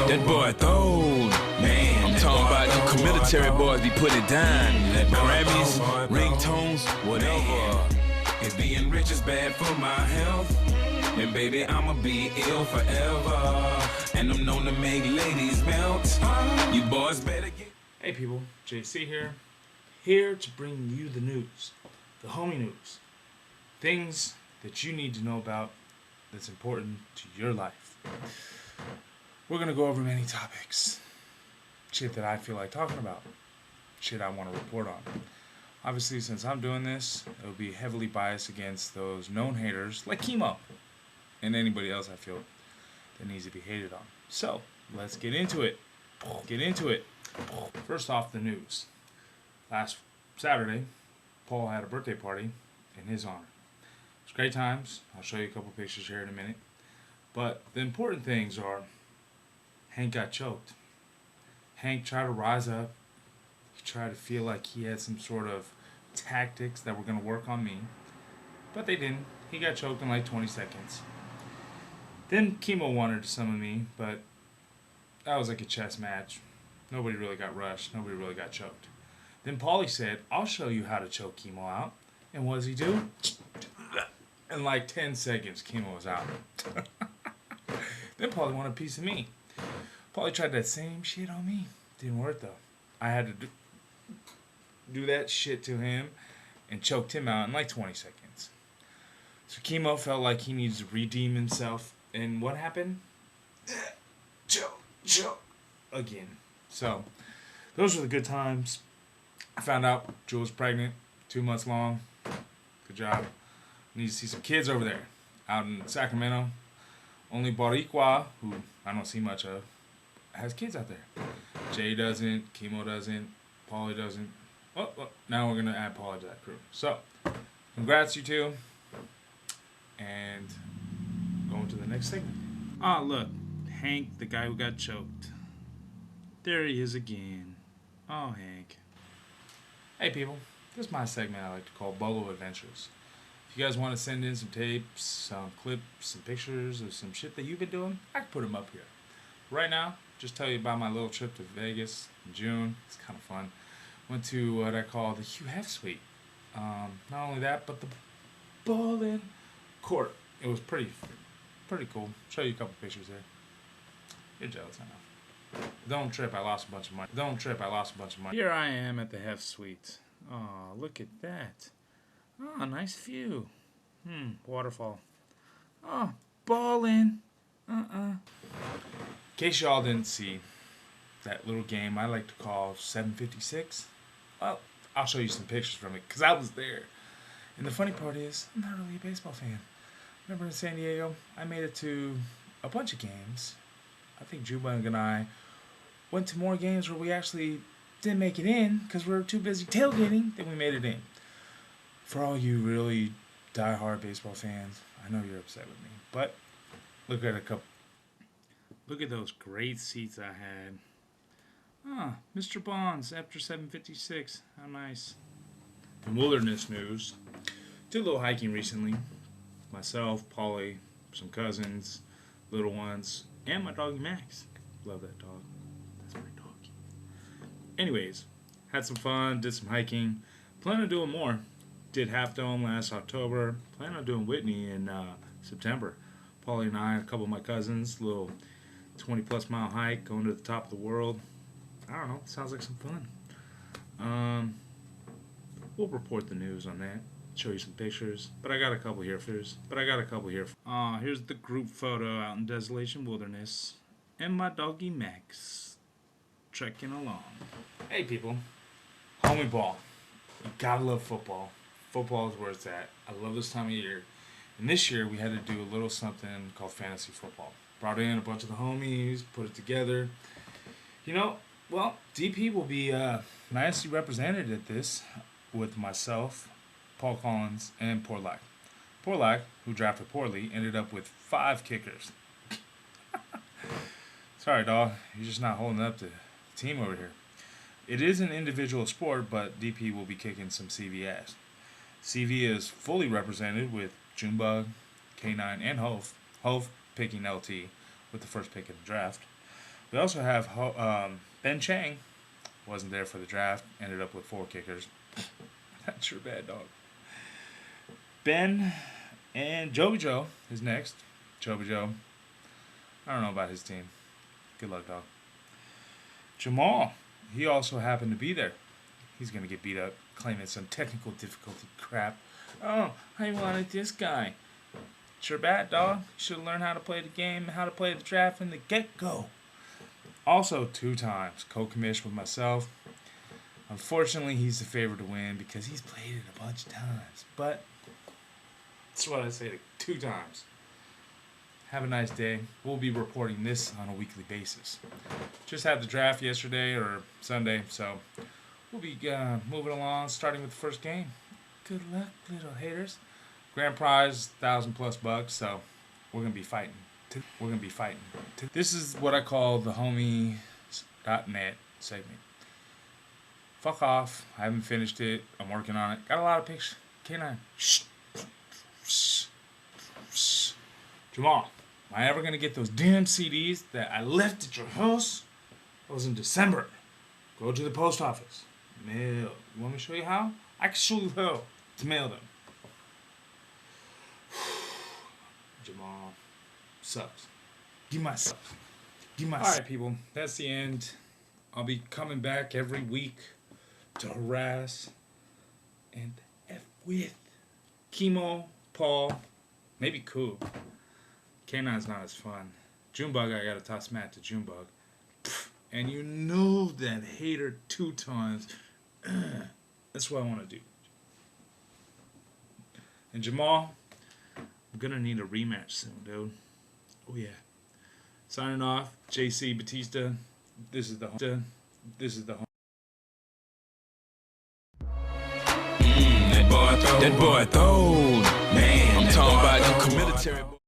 That boy throwed, man. I'm talking about them military boys be putting it down. Grammys, ringtones, whatever. If being rich is bad for my health, then baby I'ma be ill forever. And I'm known to make ladies melt. You boys better get. Hey people, JC here to bring you the news, the homie news, things that you need to know about that's important to your life. We're gonna go over many topics, shit that I feel like talking about, shit I want to report on. Obviously, since I'm doing this, it'll be heavily biased against those known haters like Chemo and anybody else I feel that needs to be hated on. So let's get into it. First off, the news. Last Saturday, Paul had a birthday party in his honor. It was great times. I'll show you a couple pictures here in a minute. But the important things are Hank got choked. Hank tried to rise up. He tried to feel like he had some sort of tactics that were going to work on me. But they didn't. He got choked in like 20 seconds. Then Chemo wanted to summon me, but that was like a chess match. Nobody really got rushed. Nobody really got choked. Then Paulie said, I'll show you how to choke Chemo out. And what does he do? In like 10 seconds, Chemo was out. Then Paulie wanted a piece of me. Paulie tried that same shit on me. Didn't work though. I had to do that shit to him and choked him out in like 20 seconds. So Chemo felt like he needs to redeem himself. And what happened? Choke. Again. So, those were the good times. I found out Jewel was pregnant, 2 months long. Good job. Need to see some kids over there, out in Sacramento. Only Boricua, who I don't see much of, has kids out there. Jay doesn't, Chemo doesn't, Paulie doesn't. Oh, now we're going to add Paulie to that crew. So, congrats you two. And going to the next segment. Oh, look. Hank, the guy who got choked. There he is again. Oh, Hank. Hey, people. This is my segment I like to call Bolo Adventures. If you guys want to send in some tapes, some clips, some pictures of some shit that you've been doing, I can put them up here. Right now, just tell you about my little trip to Vegas in June. It's kind of fun. Went to what I call the Hugh Hef Suite. Not only that, but the bowling court. It was pretty cool. Show you a couple pictures there. You're jealous, I know. Don't trip, I lost a bunch of money. Here I am at the Hef Suite. Oh, look at that. Oh, nice view. Waterfall. Oh, ballin'. In case y'all didn't see that little game I like to call 756, well, I'll show you some pictures from it, because I was there. And the funny part is, I'm not really a baseball fan. Remember in San Diego, I made it to a bunch of games. I think Jubang and I went to more games where we actually didn't make it in because we were too busy tailgating that we made it in. For all you really die-hard baseball fans, I know you're upset with me, but look at those great seats I had. Ah, Mr. Bonds after 756. How nice. In wilderness news, did a little hiking recently. Myself, Paulie, some cousins, little ones, and my doggy Max. Love that dog. That's my doggy. Anyways, had some fun, did some hiking. Plan on doing more. Did Half Dome last October. Plan on doing Whitney in September. Paulie and I, a couple of my cousins, little 20-plus mile hike, going to the top of the world. I don't know. Sounds like some fun. We'll report the news on that. Show you some pictures. But I got a couple here first. Here's the group photo out in Desolation Wilderness. And my doggy Max. Trekking along. Hey people. Homie ball. You gotta love football. Football is where it's at. I love this time of year. And this year we had to do a little something called fantasy football. Brought in a bunch of the homies, put it together. You know, well, DP will be nicely represented at this with myself, Paul Collins, and Porlack. Porlack, who drafted poorly, ended up with 5 kickers. Sorry, dog. You're just not holding up to the team over here. It is an individual sport, but DP will be kicking some CV ass. CV is fully represented with Junebug, K9, and Hove. Hove picking LT with the first pick in the draft. We also have Ben Chang. Wasn't there for the draft. Ended up with 4 kickers. That's your bad dog. Ben and Joby Joe is next. Joby Joe. I don't know about his team. Good luck, dog. Jamal. He also happened to be there. He's going to get beat up, claiming some technical difficulty crap. Oh, I wanted this guy. It's your bad, dog. You should learn how to play the game, how to play the draft from the get-go. Also, 2 times co-commissioned with myself. Unfortunately, he's the favorite to win because he's played it a bunch of times. But that's what I say 2 times. Have a nice day. We'll be reporting this on a weekly basis. Just had the draft yesterday or Sunday, so we'll be moving along, starting with the first game. Good luck, little haters. Grand prize, $1,000+ so we're gonna be fighting. This is what I call the homies.net segment. Fuck off. I haven't finished it. I'm working on it. Got a lot of pictures. K9. Jamal, am I ever going to get those damn CDs that I left at your house? That was in December. Go to the post office. Mail. You want me to show you how? I can show you how to mail them. Jamal. Sucks. Give my sucks. Alright, people. That's the end. I'll be coming back every week to harass and F with Chemo, Paul, maybe Coop. K9's not as fun. Junebug, I gotta toss Matt to Junebug. And you know that hater 2 times. That's what I want to do. And Jamal, I'm gonna need a rematch soon, dude. Oh yeah. Signing off, JC Batista. This is the home. That boy throw. Man, I'm talking about them military.